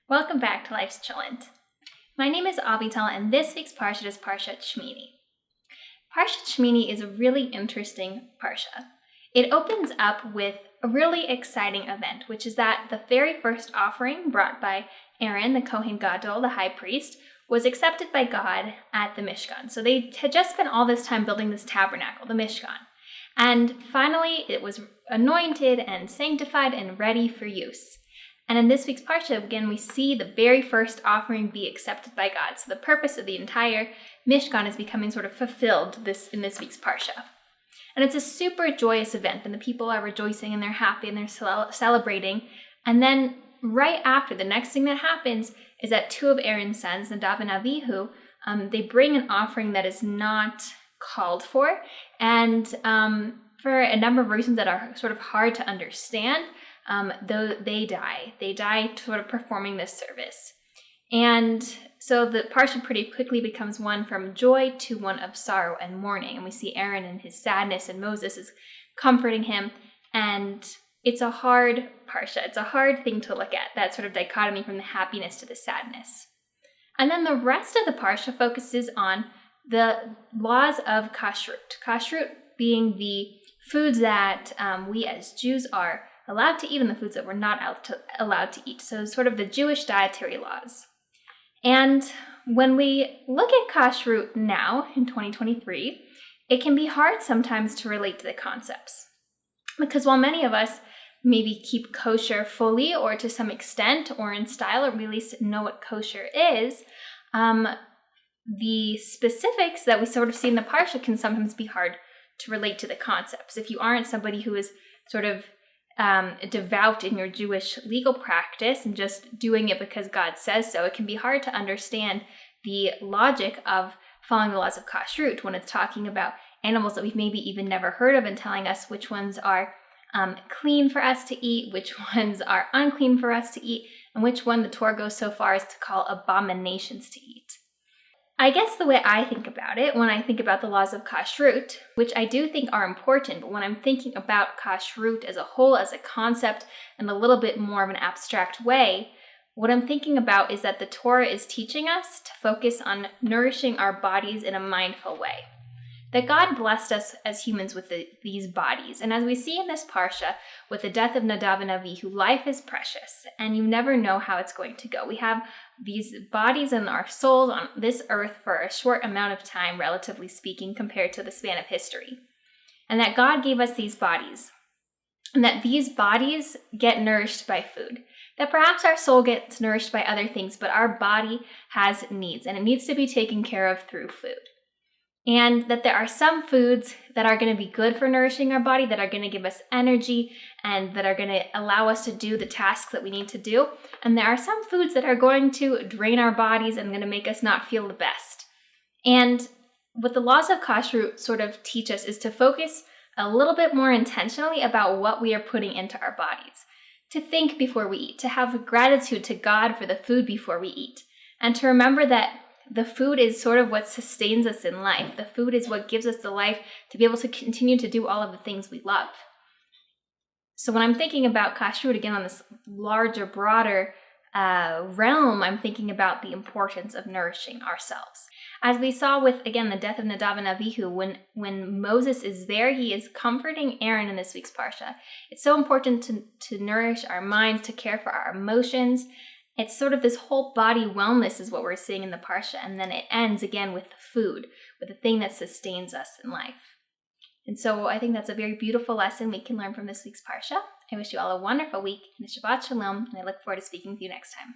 Welcome back to Life's Chillin'. My name is Avital, and this week's Parsha is Parshat Shemini. Parshat Shemini is a really interesting Parsha. It opens up with a really exciting event, which is that the very first offering brought by Aaron, the Kohen Gadol, the high priest, was accepted by God at the Mishkan. So they had just spent all this time building this tabernacle, the Mishkan. And finally, it was anointed and sanctified and ready for use. And in this week's Parsha, again, we see the very first offering be accepted by God. So the purpose of the entire Mishkan is becoming sort of fulfilled in this week's Parsha. And it's a super joyous event, and the people are rejoicing and they're happy and they're celebrating. And then right after, the next thing that happens is that two of Aaron's sons, Nadav and Avihu, they bring an offering that is not called for. And for a number of reasons that are sort of hard to understand, though they die sort of performing this service. And so the Parsha pretty quickly becomes one from joy to one of sorrow and mourning. And we see Aaron in his sadness, and Moses is comforting him. And it's a hard Parsha. It's a hard thing to look at, that sort of dichotomy from the happiness to the sadness. And then the rest of the Parsha focuses on the laws of kashrut. Kashrut being the foods that we as Jews are allowed to eat and the foods that we're not allowed to eat. So sort of the Jewish dietary laws. And when we look at kashrut now in 2023, it can be hard sometimes to relate to the concepts. Because while many of us maybe keep kosher fully or to some extent or in style, or we at least know what kosher is, the specifics that we sort of see in the Parsha can sometimes be hard to relate to the concepts. If you aren't somebody who is sort of devout in your Jewish legal practice and just doing it because God says so, it can be hard to understand the logic of following the laws of kashrut when it's talking about animals that we've maybe even never heard of and telling us which ones are clean for us to eat, which ones are unclean for us to eat, and which one the Torah goes so far as to call abominations to eat. I guess the way I think about it, when I think about the laws of kashrut, which I do think are important, but when I'm thinking about kashrut as a whole, as a concept, in a little bit more of an abstract way, what I'm thinking about is that the Torah is teaching us to focus on nourishing our bodies in a mindful way. That God blessed us as humans with these bodies. And as we see in this Parsha, with the death of Nadav and Avihu, life is precious, and you never know how it's going to go. We have these bodies and our souls on this earth for a short amount of time, relatively speaking, compared to the span of history. And that God gave us these bodies, and that these bodies get nourished by food. That perhaps our soul gets nourished by other things, but our body has needs, and it needs to be taken care of through food. And that there are some foods that are going to be good for nourishing our body, that are going to give us energy, and that are going to allow us to do the tasks that we need to do. And there are some foods that are going to drain our bodies and going to make us not feel the best. And what the laws of kashrut sort of teach us is to focus a little bit more intentionally about what we are putting into our bodies. To think before we eat, to have gratitude to God for the food before we eat, and to remember that the food is sort of what sustains us in life. The food is what gives us the life to be able to continue to do all of the things we love. So when I'm thinking about kashrut, again, on this larger, broader realm, I'm thinking about the importance of nourishing ourselves. As we saw with, again, the death of Nadav and Avihu, when Moses is there, he is comforting Aaron in this week's Parsha. It's so important to nourish our minds, to care for our emotions. It's sort of this whole body wellness is what we're seeing in the Parsha, and then it ends again with the food, with the thing that sustains us in life. And so I think that's a very beautiful lesson we can learn from this week's Parsha. I wish you all a wonderful week and a Shabbat Shalom, and I look forward to speaking with you next time.